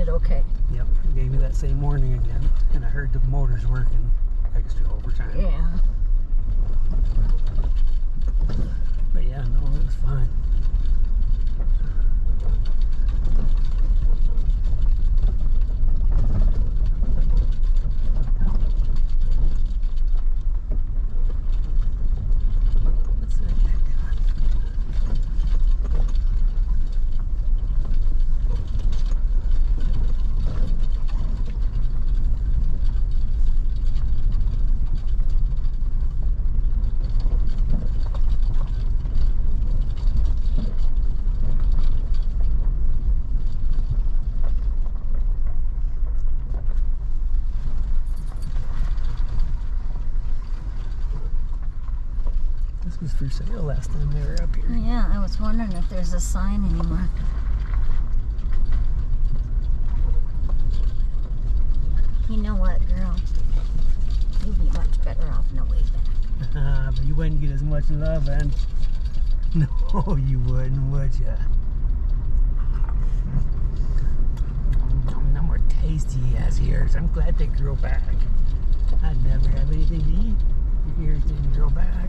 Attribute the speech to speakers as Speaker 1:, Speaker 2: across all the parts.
Speaker 1: did okay.
Speaker 2: Yep, it gave me that same morning again, and I heard the motors working extra overtime.
Speaker 1: Yeah.
Speaker 2: But yeah, no, it was fine. What's that guy This was for sale last time they were up here.
Speaker 1: Yeah, I was wondering if there's a sign anymore. You know what, girl? You'd be much better off no way back.
Speaker 2: But you wouldn't get as much love, and no, you wouldn't, would ya? No more tasty ass ears. I'm glad they grow back. I'd never have anything to eat. Your ears didn't grow back.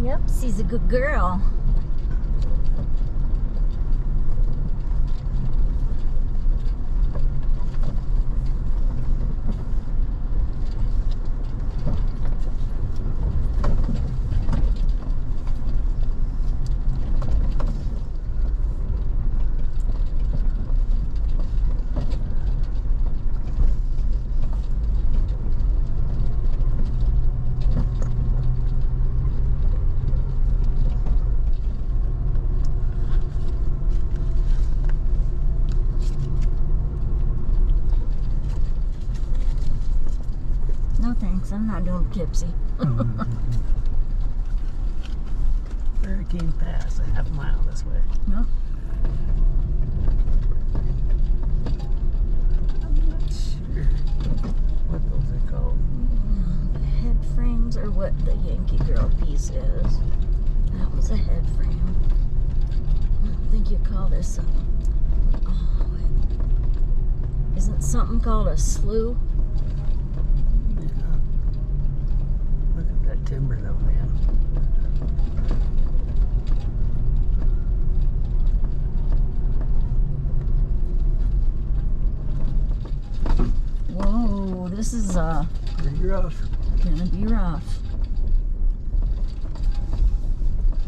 Speaker 1: Yep, she's a good girl. No thanks, I'm not doing Poughkeepsie.
Speaker 2: Hurricane Pass, a half mile this way.
Speaker 1: No.
Speaker 2: I'm not sure what those are called.
Speaker 1: The head frames are what the Yankee Girl piece is. That was a head frame. I don't think you call this something. Oh, isn't something called a slough?
Speaker 2: Yeah. Look at that timber though, man.
Speaker 1: Whoa, this is
Speaker 2: Pretty rough.
Speaker 1: gonna be rough.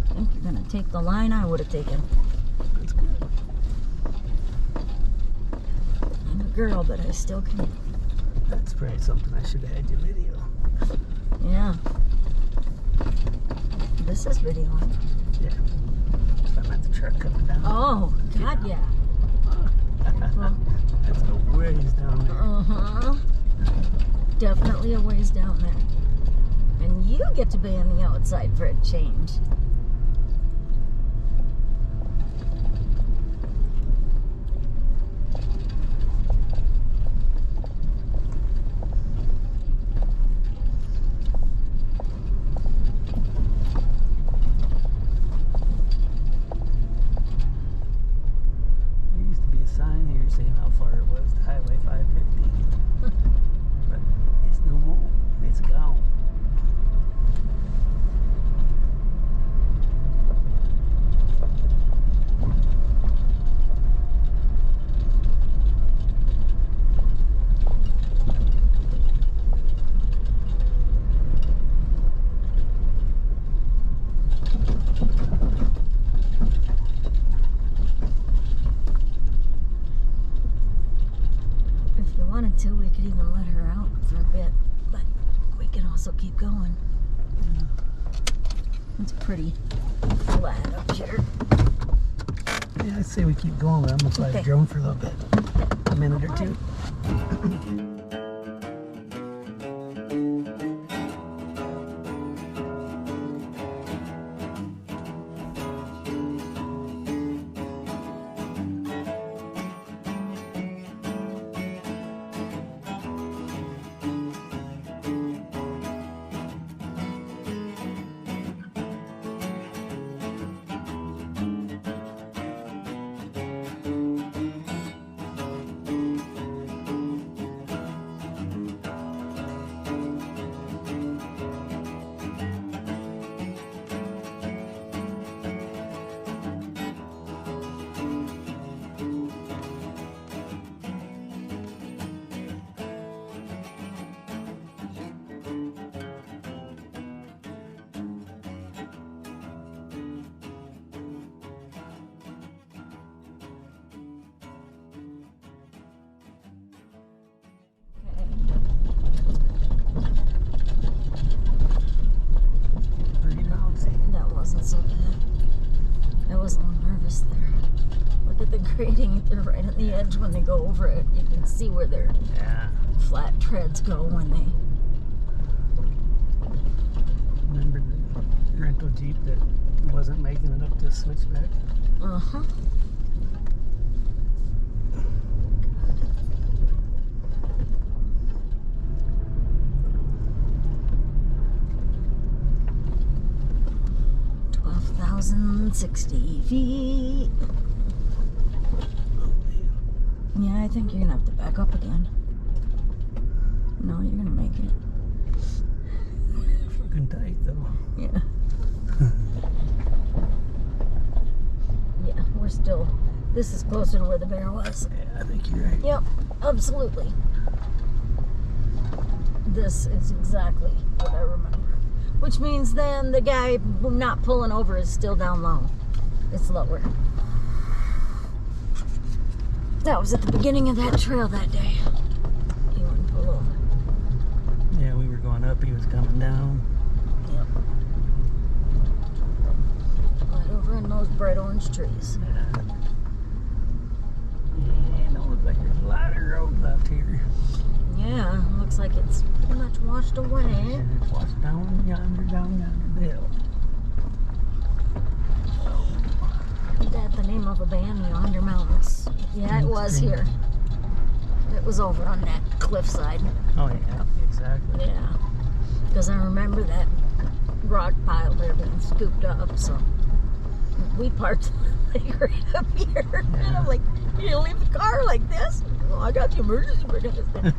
Speaker 1: I think you're gonna take the line I would have taken.
Speaker 2: That's good.
Speaker 1: I'm a girl, but I still can.
Speaker 2: That's probably something I should have had your video.
Speaker 1: Yeah. This is video.
Speaker 2: Yeah. I'm at the truck coming down.
Speaker 1: Oh, God, yeah. Well,
Speaker 2: That's a ways down there.
Speaker 1: uh-huh. Definitely a ways down there. And you get to be on the outside for a change.
Speaker 2: There used to be a sign here saying how far it was to Highway 550. But it's no more. It's gone.
Speaker 1: till we could even let her out for a bit, but we can also keep going. It's pretty flat up here.
Speaker 2: Yeah, I'd say we keep going, but I'm gonna fly the drone for a little bit. A minute or two.
Speaker 1: So bad. I was a little nervous there. Look at the grading. They're right on the edge when they go over it. You can see where their flat treads go when they...
Speaker 2: Remember the rental Jeep that wasn't making it up to switchback?
Speaker 1: Uh-huh. 60 feet. Yeah, I think you're gonna have to back up again. No, you're gonna make it.
Speaker 2: Fucking tight though.
Speaker 1: Yeah. Yeah, we're still, this is closer to where the bear was.
Speaker 2: Yeah, I think you're right.
Speaker 1: Yep, absolutely. This is exactly what I remember. Which means then the guy not pulling over is still down low. It's lower. That was at the beginning of that trail that day. He wouldn't pull over.
Speaker 2: Yeah, we were going up, he was coming down.
Speaker 1: Yep. Right over in those bright orange trees.
Speaker 2: Yeah. Yeah, don't look like there's a lot of road left here.
Speaker 1: Yeah, looks like it's pretty much washed away.
Speaker 2: And it's washed down yonder the hill.
Speaker 1: Is that the name of a band, Yonder Mountains? Yeah, it was here. It was over on that cliffside.
Speaker 2: Oh yeah, exactly.
Speaker 1: Yeah, because I remember that rock pile there being scooped up, so we parked like right up here.
Speaker 2: Yeah.
Speaker 1: And I'm like, you gonna leave the car like this? Well, I got the emergency brake.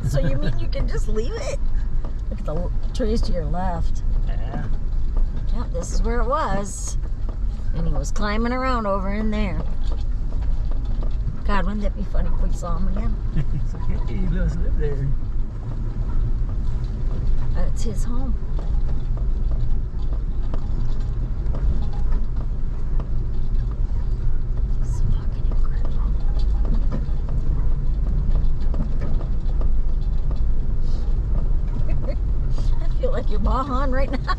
Speaker 1: So you mean you can just leave it? Look at the trees to your left.
Speaker 2: Yeah.
Speaker 1: Yep, this is where it was. And he was climbing around over in there. God, wouldn't that be funny if we saw him again?
Speaker 2: It's like, hey, he does live there.
Speaker 1: It's his home. It's fucking incredible. I feel like you're Bahan right now.